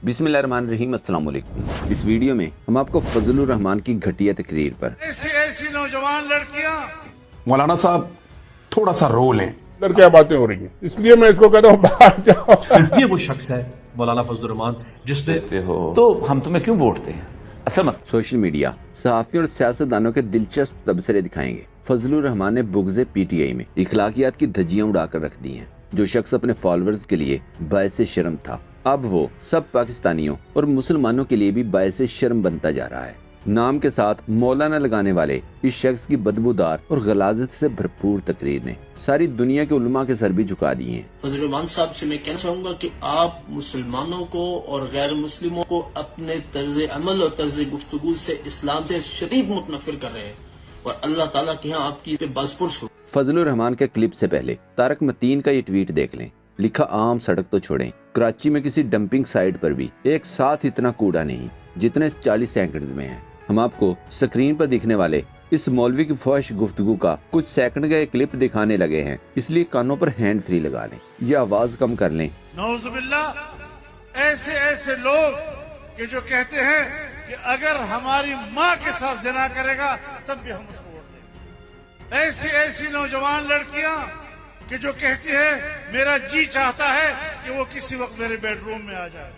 बिस्मिल्लाहिर्रहमानिर्रहीम, अस्सलाम वालेकुम। इस वीडियो में हम आपको फजलुर रहमान की घटिया तकरीर पर ऐसी नौजवान लड़कियां मौलाना साहब थोड़ा सा रो लें। अंदर क्या बातें हो रही हैं, इसलिए मैं इसको कहता हूँ बाहर जाओ। ये वो शख्स है मौलाना फजलुर रहमान जिसने तो हम तुम्हें क्यों वोट दें? असल मत सोशल मीडिया, सहाफियों और सियासतदानों के दिलचस्प तबसरे दिखाएंगे। फजलुर रहमान ने बुग़्ज़े पीटीआई में इखलाकियात की धज्जियां उड़ाकर रख दी हैं। जो शख्स अपने फॉलोअर्स के लिए बायसे शर्म था, अब वो सब पाकिस्तानियों और मुसलमानों के लिए भी बायसे शर्म बनता जा रहा है। नाम के साथ मौलाना लगाने वाले इस शख्स की बदबूदार और गलाजत से भरपूर तकरीर ने सारी दुनिया के उलमा के सर भी झुका दिए हैं। फजलुर रहमान साहब से मैं कहना चाहूँगा कि आप मुसलमानों को और गैर मुस्लिमों को अपने तर्ज अमल और तर्ज गुफ्तगू से इस्लाम से शदीद मुतनफिर कर रहे हैं और अल्लाह ताला के यहाँ आपकी बाज़पुरस हो। फजलुर रहमान के क्लिप से पहले तारक मतीन का ये ट्वीट देख लें। लिखा, आम सड़क तो छोड़ें, कराची में किसी डंपिंग साइट पर भी एक साथ इतना कूड़ा नहीं जितना इस 40 सेकंड्स में है। हम आपको स्क्रीन पर दिखने वाले इस मौलवी की फहश गुफ्तगू का कुछ सेकंड का एक क्लिप दिखाने लगे हैं, इसलिए कानों पर हैंड फ्री लगा लें या आवाज कम कर लें। नौजुबिल्लाह, ऐसे लोग कि जो कहते हैं कि अगर हमारी माँ के साथ ज़िना करेगा तब भी हम उसको वोट देंगे। ऐसी नौजवान लड़कियां कि जो कहती है मेरा जी चाहता है कि वो किसी वक्त मेरे बेडरूम में आ जाए।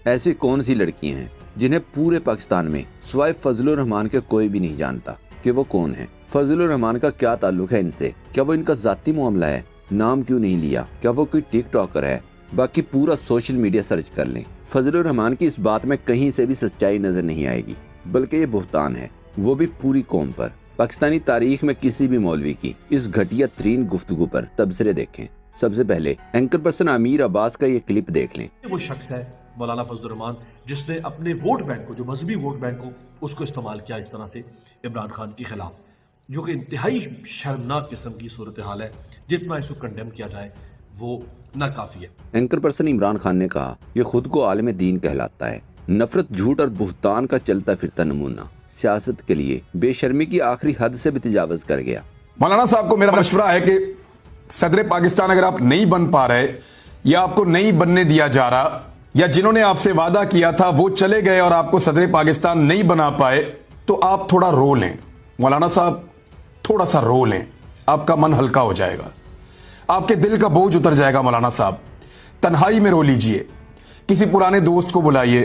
ऐसी कौन सी लड़कियां हैं जिन्हें पूरे पाकिस्तान में सिवाय फजलुर रहमान के कोई भी नहीं जानता कि वो कौन है? फजलुर रहमान का क्या ताल्लुक है इनसे? क्या वो इनका जाती मामला है? नाम क्यों नहीं लिया? क्या वो कोई टिक टॉकर है? बाकी पूरा सोशल मीडिया सर्च कर लें, फजलुर रहमान की इस बात में कहीं से भी सच्चाई नजर नहीं आएगी, बल्कि ये बुहतान है, वो भी पूरी कौम पर। पाकिस्तानी तारीख में किसी भी मौलवी की इस घटिया तरीन गुफ्तगू पर तबसरे देखें। सबसे पहले एंकर पर्सन आमिर अब्बास का ये क्लिप देख लें। वो शख्स है मौलाना फजलुर रहमान जिसने अपने वोट बैंक को, जो मजहबी वोट बैंक को, उसको इस्तेमाल किया इस तरह से इमरान खान के खिलाफ, जो कि इंतहाई शर्मनाक किस्म की सूरत हाल है। जितना इसको कंडेम किया जाए वो नाकाफी है। एंकर पर्सन इमरान खान ने कहा, ये खुद को आलिम दीन कहलाता है, नफरत, झूठ और बुहतान का चलता फिरता नमूना, सियासत के लिए बेशर्मी की आखिरी हद से भी तजावज कर गया। मौलाना साहब को मेरा मशवरा है कि सदर पाकिस्तान अगर आप नहीं बन पा रहे या आपको नहीं बनने दिया जा रहा, या जिन्होंने आपसे वादा किया था वो चले गए और आपको सदर पाकिस्तान नहीं बना पाए, तो आप थोड़ा रो लें। मौलाना साहब थोड़ा सा रो लें, आपका मन हल्का हो जाएगा, आपके दिल का बोझ उतर जाएगा। मौलाना साहब तन्हाई में रो लीजिए, किसी पुराने दोस्त को बुलाइए,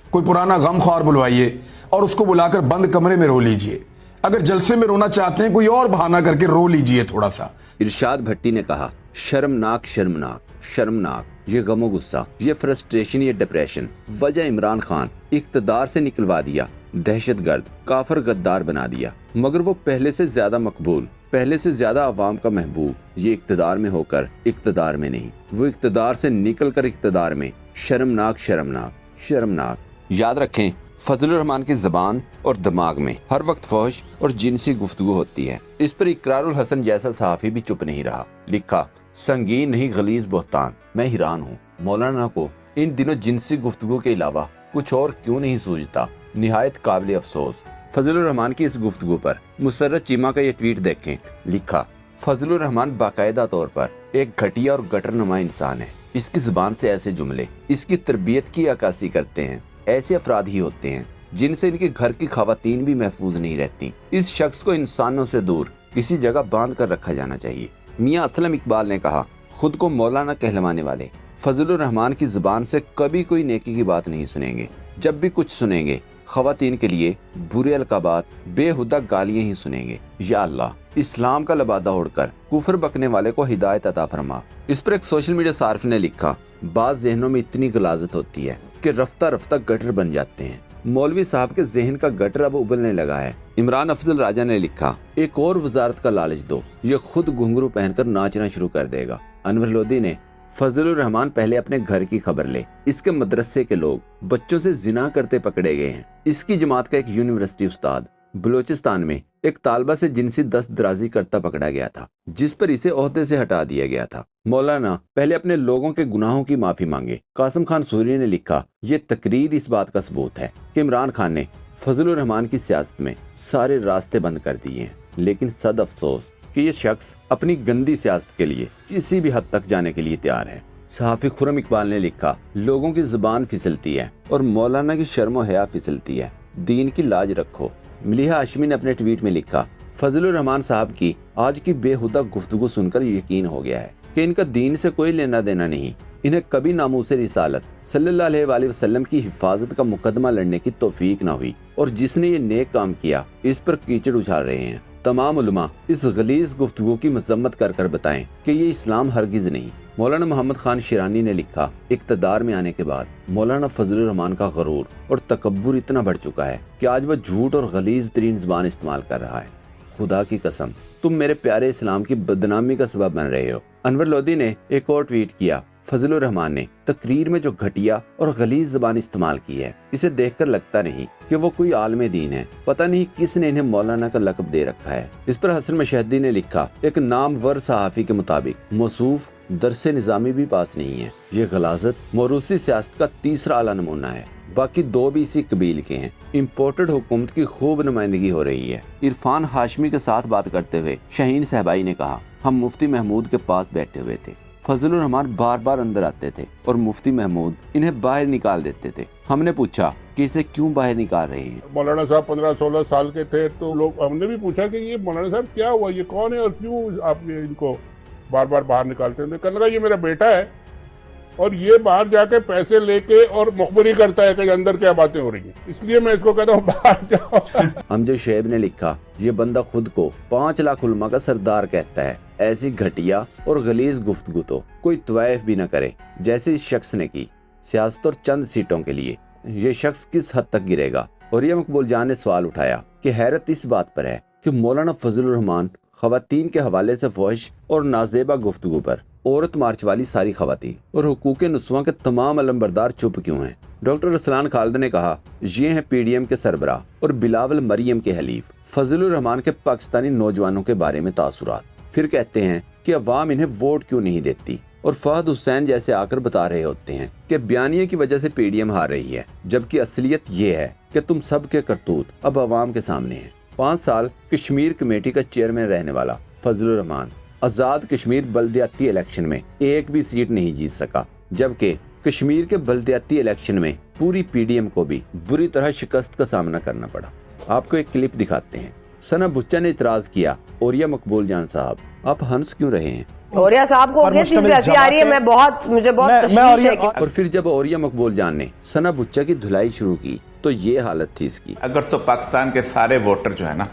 कोई पुराना गमख्वार बुलवाइए और उसको बुलाकर बंद कमरे में रो लीजिए। अगर जलसे में रोना चाहते हैं, कोई और बहाना करके रो लीजिए थोड़ा सा। इरशाद भट्टी ने कहा, शर्मनाक शर्मनाक शर्मनाक, ये गमो गुस्सा, ये फ्रस्ट्रेशन, ये डिप्रेशन, वजह इमरान खान, इक्तदार से निकलवा दिया, दहशतगर्द, काफर, गद्दार बना दिया। मगर वो पहले से ज्यादा मकबूल, पहले से ज्यादा अवाम का महबूब, ये इक्तदार में होकर इक्तदार में नहीं, वो इक्तदार से निकल कर इक्तदार में। शर्मनाक शर्मनाक शर्मनाक। याद रखें, फजलुर रहमान की जबान और दिमाग में हर वक्त फहश और जिनसी गुफ्तगू होती है। इस पर इकरारुल हसन जैसा सहाफी भी चुप नहीं रहा। लिखा, संगीन नहीं गलीज बुहतान। मैं हैरान हूँ, मौलाना को इन दिनों जिनसी गुफ्तगू के अलावा कुछ और क्यों नहीं सूझता। निहायत काबिल अफसोस। फजलुर रहमान की इस गुफ्तगू पर मुसर्रत चीमा का ये ट्वीट देखें। लिखा, फजलुर रहमान बाकायदा तौर पर एक घटिया और गटरनुमा इंसान है। इसकी जुबान से ऐसे जुमले इसकी तरबियत की अक्कासी करते हैं। ऐसे अफराद ही होते हैं जिनसे इनके घर की खवातीन भी महफूज नहीं रहती। इस शख्स को इंसानों से दूर किसी जगह बांध कर रखा जाना चाहिए। मियां असलम इकबाल ने कहा, खुद को मौलाना कहलवाने वाले फजलुर रहमान की जुबान से कभी कोई नेकी की बात नहीं सुनेंगे। जब भी कुछ सुनेंगे, खवातीन के लिए बुरे अलकाबात, बेहुदा गालियां ही सुनेंगे। या अल्लाह, इस्लाम का लबादा ओढ़कर कुफर बकने वाले को हिदायत अता फरमा। इस पर एक सोशल मीडिया सार्फ ने लिखा, बाज जहनों में इतनी गलाजत होती है कि रफ्ता रफ्ता गटर बन जाते हैं। मौलवी साहब के जहन का गटर अब उबलने लगा है। इमरान अफजल राजा ने लिखा, एक और वजारत का लालच दो, ये खुद घुंघरू पहनकर नाचना शुरू कर देगा। अनवर लोधी ने, फजलुर रहमान पहले अपने घर की खबर ले, इसके मदरसे के लोग बच्चों से जिना करते पकड़े गए हैं। इसकी जमात का एक यूनिवर्सिटी उस्ताद बलूचिस्तान में एक तालबा से जिनसी दस्त दराजी करता पकड़ा गया था, जिस पर इसे ओहदे से हटा दिया गया था। मौलाना पहले अपने लोगों के गुनाहों की माफी मांगे। कासिम खान सूरी ने लिखा, ये तकरीर इस बात का सबूत है कि इमरान खान ने फजलुर रहमान की सियासत में सारे रास्ते बंद कर दिए हैं। लेकिन सद अफसोस कि ये शख्स अपनी गंदी सियासत के लिए किसी भी हद तक जाने के लिए तैयार है। صحافی خرم اقبال نے لکھا، لوگوں کی زبان پھسلتی ہے اور مولانا کی شرم و حیا پھسلتی ہے، دین کی لاج رکھو۔ ملیحہ ہاشمی نے اپنے ٹویٹ میں لکھا، فضل الرحمان صاحب کی آج کی بے ہودہ گفتگو سن کر یقین ہو گیا ہے کہ ان کا دین سے کوئی لینا دینا نہیں، انہیں کبھی ناموس رسالت صلی اللہ علیہ وآلہ وسلم کی حفاظت کا مقدمہ لڑنے کی توفیق نہ ہوئی، اور جس نے یہ نیک کام کیا اس پر کیچڑ اچھال رہے ہیں۔ تمام علماء اس غلیظ گفتگو کی مذمت کر کر بتائیں کہ یہ اسلام ہرگز نہیں۔ مولانا محمد خان شیرانی نے لکھا، اقتدار میں آنے کے بعد مولانا فضل الرحمان کا غرور اور تکبر اتنا بڑھ چکا ہے کہ آج وہ جھوٹ اور غلیظ ترین زبان استعمال کر رہا ہے۔ خدا کی قسم، تم میرے پیارے اسلام کی بدنامی کا سبب بن رہے ہو۔ انور لودھی نے ایک اور ٹویٹ کیا، فضل الرحمان نے تقریر میں جو گھٹیا اور غلیظ زبان استعمال کی ہے، اسے دیکھ کر لگتا نہیں کہ وہ کوئی عالم دین ہے، پتہ نہیں کس نے انہیں مولانا کا لقب دے رکھا ہے۔ اس پر حسن مشہدی نے لکھا، ایک نامور صحافی کے مطابق موصوف درس نظامی بھی پاس نہیں ہے، یہ غلاظت موروثی سیاست کا تیسرا اعلیٰ نمونہ ہے، باقی دو بھی اسی قبیل کے ہیں۔ امپورٹڈ حکومت کی خوب نمائندگی ہو رہی ہے۔ عرفان ہاشمی کے ساتھ بات کرتے ہوئے شاہین صاحبائی نے کہا، ہم مفتی محمود کے پاس بیٹھے ہوئے تھے، فضل الرحمان بار بار اندر آتے تھے اور مفتی محمود انہیں باہر نکال دیتے تھے۔ ہم نے پوچھا کہ اسے کیوں باہر نکال رہے ہیں؟ مولانا صاحب 15-16 سال کے تھے تو لوگ، ہم نے بھی پوچھا کہ یہ مولانا صاحب کیا ہوا، یہ کون ہے اور کیوں آپ ان کو بار بار باہر نکالتے ہیں؟ کہنے لگا یہ میرا بیٹا ہے اور یہ باہر جا کے پیسے لے کے اور مخبری کرتا ہے کہ اندر کیا باتیں ہو رہی ہیں، اس لیے میں اس کو کہتا ہوں باہر جاؤ۔ امجد شعیب نے لکھا، یہ بندہ خود کو 5 لاکھ علماء کا سردار کہتا ہے، ایسی گھٹیا اور غلیظ گفتگو تو کوئی طوائف بھی نہ کرے جیسے اس شخص نے کی، سیاست اور چند سیٹوں کے لیے یہ شخص کس حد تک گرے گا۔ اور یہ مقبول جان نے سوال اٹھایا کہ حیرت اس بات پر ہے کہ مولانا فضل الرحمان خواتین کے حوالے سے فحش اور نازیبا گفتگو پر عورت مارچ والی ساری خواتین اور حقوق نسواں کے تمام علمبردار چپ کیوں ہیں؟ ڈاکٹر رسلان خالد نے کہا، یہ ہیں پی ڈی ایم کے سربراہ اور بلاول مریم کے حلیف فضل الرحمان کے پاکستانی نوجوانوں کے بارے میں تاثرات، پھر کہتے ہیں کہ عوام انہیں ووٹ کیوں نہیں دیتی، اور فہد حسین جیسے آ کر بتا رہے ہوتے ہیں کہ بیانیے کی وجہ سے پی ڈی ایم ہار رہی ہے، جبکہ اصلیت یہ ہے کہ تم سب کے کرتوت اب عوام کے سامنے ہیں۔ 5 سال کشمیر کمیٹی کا چیئرمین رہنے والا فضل الرحمان آزاد کشمیر بلدیاتی الیکشن میں ایک بھی سیٹ نہیں جیت سکا، جبکہ کشمیر کے بلدیاتی الیکشن میں پوری پی ڈی ایم کو بھی بری طرح شکست کا سامنا کرنا پڑا۔ آپ کو ایک کلپ دکھاتے ہیں۔ ثنا بچا نے اعتراض کیا، اوریا مقبول جان صاحب آپ ہنس کیوں رہے ہیں؟ اوریا صاحب کو کس چیز پہ ہنسی آ رہی ہے؟ مجھے بہت تشویش ہے۔ اور پھر جب اوریا مقبول جان نے ثنا بچا کی دھلائی شروع کی تو یہ حالت تھی اس کی۔ اگر تو پاکستان کے سارے ووٹر جو ہے نا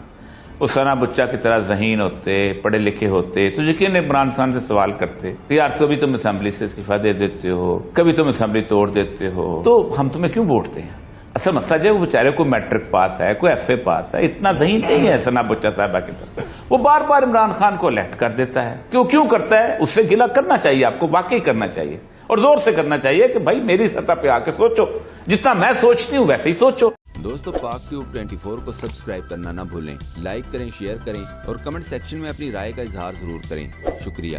وہ ثنا بچا کی طرح ذہین ہوتے، پڑھے لکھے ہوتے تو یقین عمران خان سے سوال کرتے کہ یار کبھی تم اسمبلی سے استعفیٰ دے دیتے ہو، کبھی تم اسمبلی توڑ دیتے ہو، تو ہم تمہیں کیوں ووٹ دیں؟ اصل مسئلہ جو وہ بیچارے کوئی میٹرک پاس ہے، کوئی ایف اے پاس ہے، اتنا ذہین نہیں ہے ثنا بچا صاحبہ کی طرف، وہ بار بار عمران خان کو الیکٹ کر دیتا ہے۔ کیوں کرتا ہے؟ اس سے گلہ کرنا چاہیے آپ کو، واقعی کرنا چاہیے اور زور سے کرنا چاہیے کہ بھائی میری سطح پہ آ کے سوچو، جتنا میں سوچتی ہوں ویسے ہی سوچو۔ دوستو پاک ٹیوب 24 کو سبسکرائب کرنا نہ بھولیں، لائک کریں، شیئر کریں اور کمنٹ سیکشن میں اپنی رائے کا اظہار ضرور کریں۔ شکریہ۔